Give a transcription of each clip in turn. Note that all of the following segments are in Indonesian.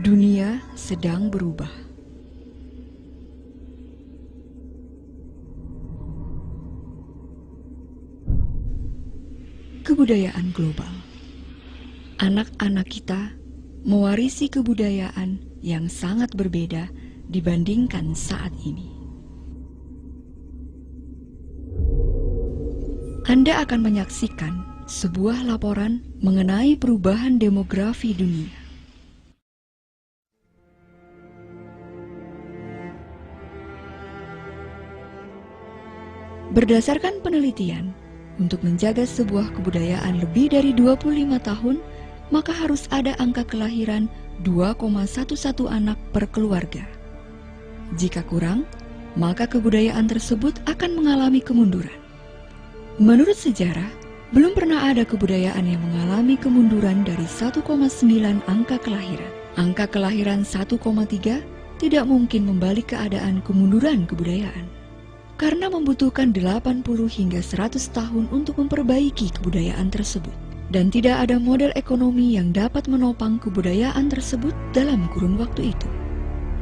Dunia sedang berubah. Kebudayaan global. Anak-anak kita mewarisi kebudayaan yang sangat berbeda dibandingkan saat ini. Anda akan menyaksikan sebuah laporan mengenai perubahan demografi dunia. Berdasarkan penelitian, untuk menjaga sebuah kebudayaan lebih dari 25 tahun, maka harus ada angka kelahiran 2,11 anak per keluarga. Jika kurang, maka kebudayaan tersebut akan mengalami kemunduran. Menurut sejarah, belum pernah ada kebudayaan yang mengalami kemunduran dari 1,9 angka kelahiran. Angka kelahiran 1,3 tidak mungkin membalik keadaan kemunduran kebudayaan, karena membutuhkan 80 hingga 100 tahun untuk memperbaiki kebudayaan tersebut. Dan tidak ada model ekonomi yang dapat menopang kebudayaan tersebut dalam kurun waktu itu.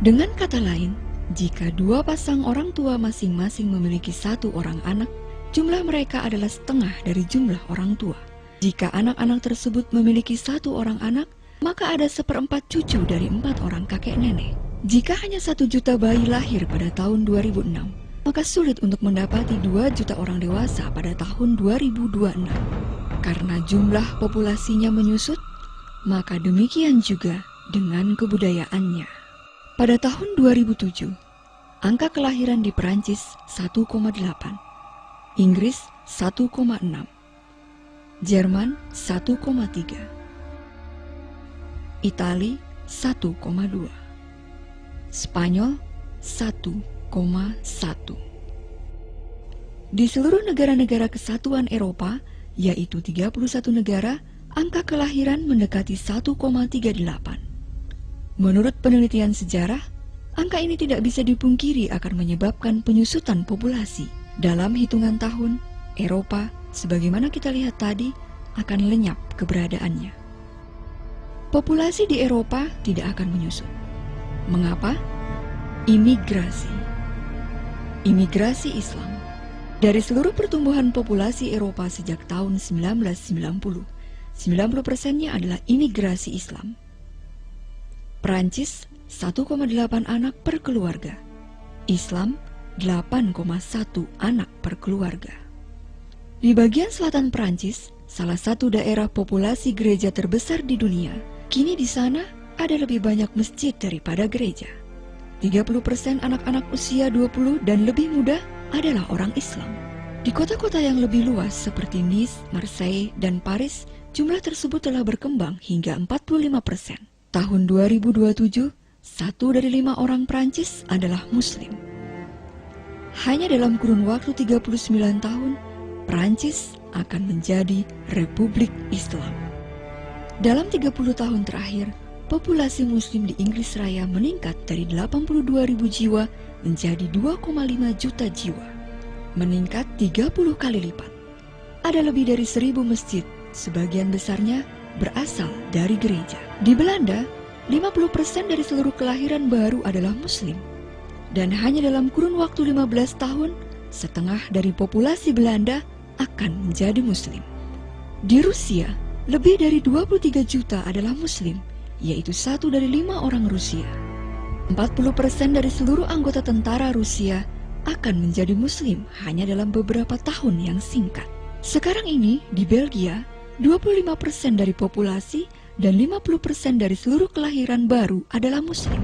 Dengan kata lain, jika dua pasang orang tua masing-masing memiliki satu orang anak, jumlah mereka adalah setengah dari jumlah orang tua. Jika anak-anak tersebut memiliki satu orang anak, maka ada 1/4 cucu dari 4 orang kakek nenek. Jika hanya 1 juta bayi lahir pada tahun 2006, maka sulit untuk mendapati 2 juta orang dewasa pada tahun 2026. Karena jumlah populasinya menyusut, maka demikian juga dengan kebudayaannya. Pada tahun 2007, angka kelahiran di Perancis 1,8, Inggris 1,6, Jerman 1,3, Itali 1,2, Spanyol 1,1. Di seluruh negara-negara kesatuan Eropa, yaitu 31 negara, angka kelahiran mendekati 1,38. Menurut penelitian sejarah, angka ini tidak bisa dipungkiri akan menyebabkan penyusutan populasi. Dalam hitungan tahun, Eropa, sebagaimana kita lihat tadi, akan lenyap keberadaannya. Populasi di Eropa tidak akan menyusut. Mengapa? Imigrasi Islam. Dari seluruh pertumbuhan populasi Eropa sejak tahun 1990, 90%-nya adalah imigrasi Islam. Perancis 1,8 anak per keluarga. Islam 8,1 anak per keluarga. Di bagian selatan Perancis, salah satu daerah populasi gereja terbesar di dunia, kini di sana ada lebih banyak masjid daripada gereja. 30% anak-anak usia 20 dan lebih muda adalah orang Islam. Di kota-kota yang lebih luas seperti Nice, Marseille, dan Paris, jumlah tersebut telah berkembang hingga 45%. Tahun 2027, 1 dari 5 orang Prancis adalah Muslim. Hanya dalam kurun waktu 39 tahun, Prancis akan menjadi Republik Islam. Dalam 30 tahun terakhir, populasi Muslim di Inggris Raya meningkat dari 82.000 jiwa menjadi 2,5 juta jiwa, meningkat 30 kali lipat. Ada lebih dari 1.000 masjid, sebagian besarnya berasal dari gereja. Di Belanda, 50% dari seluruh kelahiran baru adalah Muslim. Dan hanya dalam kurun waktu 15 tahun, setengah dari populasi Belanda akan menjadi Muslim. Di Rusia, lebih dari 23 juta adalah Muslim, yaitu 1 dari 5 orang Rusia. 40% dari seluruh anggota tentara Rusia akan menjadi Muslim hanya dalam beberapa tahun yang singkat. Sekarang ini di Belgia, 25% dari populasi dan 50% dari seluruh kelahiran baru adalah Muslim.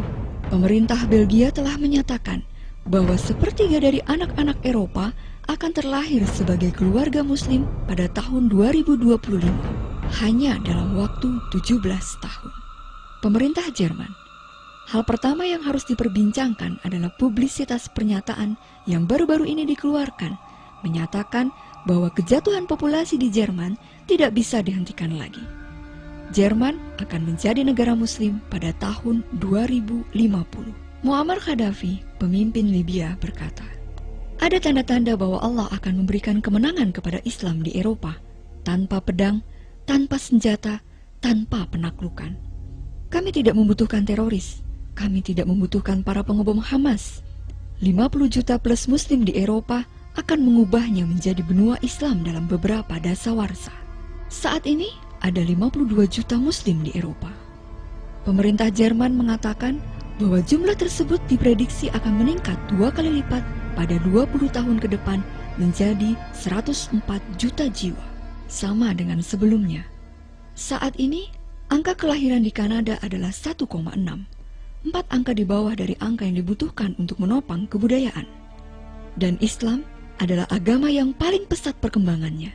Pemerintah Belgia telah menyatakan bahwa sepertiga dari anak-anak Eropa akan terlahir sebagai keluarga Muslim pada tahun 2025, hanya dalam waktu 17 tahun. Pemerintah Jerman. Hal pertama yang harus diperbincangkan adalah publisitas pernyataan yang baru-baru ini dikeluarkan, menyatakan bahwa kejatuhan populasi di Jerman tidak bisa dihentikan lagi. Jerman akan menjadi negara Muslim pada tahun 2050. Muammar Gaddafi, pemimpin Libya, berkata, "Ada tanda-tanda bahwa Allah akan memberikan kemenangan kepada Islam di Eropa, tanpa pedang, tanpa senjata, tanpa penaklukan. Kami tidak membutuhkan teroris. Kami tidak membutuhkan para pengebom Hamas. 50 juta plus muslim di Eropa akan mengubahnya menjadi benua Islam dalam beberapa dasawarsa. Saat ini ada 52 juta muslim di Eropa. Pemerintah Jerman mengatakan bahwa jumlah tersebut diprediksi akan meningkat 2 kali lipat pada 20 tahun ke depan menjadi 104 juta jiwa, sama dengan sebelumnya. Saat ini, angka kelahiran di Kanada adalah 1,6, 4 angka di bawah dari angka yang dibutuhkan untuk menopang kebudayaan. Dan Islam adalah agama yang paling pesat perkembangannya.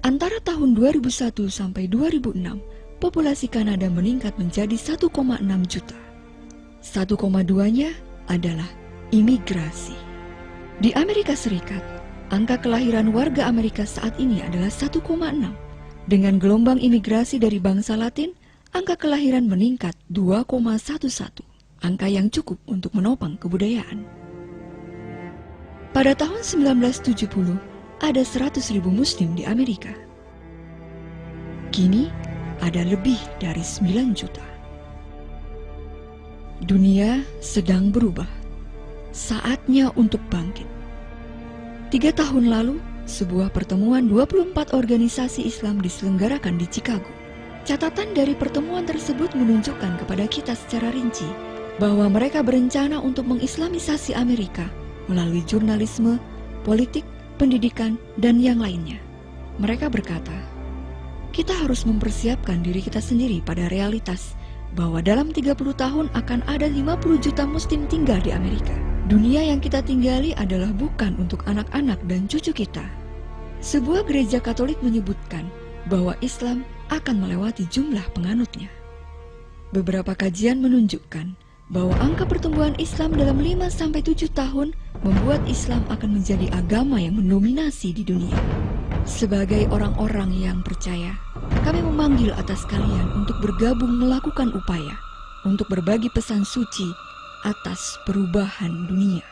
Antara tahun 2001 sampai 2006, populasi Kanada meningkat menjadi 1,6 juta. 1,2-nya adalah imigrasi. Di Amerika Serikat, angka kelahiran warga Amerika saat ini adalah 1,6. Dengan gelombang imigrasi dari bangsa Latin, angka kelahiran meningkat 2,11, angka yang cukup untuk menopang kebudayaan. Pada tahun 1970, ada 100.000 muslim di Amerika. Kini, ada lebih dari 9 juta. Dunia sedang berubah. Saatnya untuk bangkit. 3 tahun lalu, sebuah pertemuan 24 organisasi Islam diselenggarakan di Chicago. Catatan dari pertemuan tersebut menunjukkan kepada kita secara rinci bahwa mereka berencana untuk mengislamisasi Amerika melalui jurnalisme, politik, pendidikan, dan yang lainnya. Mereka berkata, kita harus mempersiapkan diri kita sendiri pada realitas bahwa dalam 30 tahun akan ada 50 juta muslim tinggal di Amerika. Dunia yang kita tinggali adalah bukan untuk anak-anak dan cucu kita. Sebuah gereja Katolik menyebutkan bahwa Islam akan melewati jumlah penganutnya. Beberapa kajian menunjukkan bahwa angka pertumbuhan Islam dalam 5-7 tahun membuat Islam akan menjadi agama yang mendominasi di dunia. Sebagai orang-orang yang percaya, kami memanggil atas kalian untuk bergabung melakukan upaya untuk berbagi pesan suci atas perubahan dunia.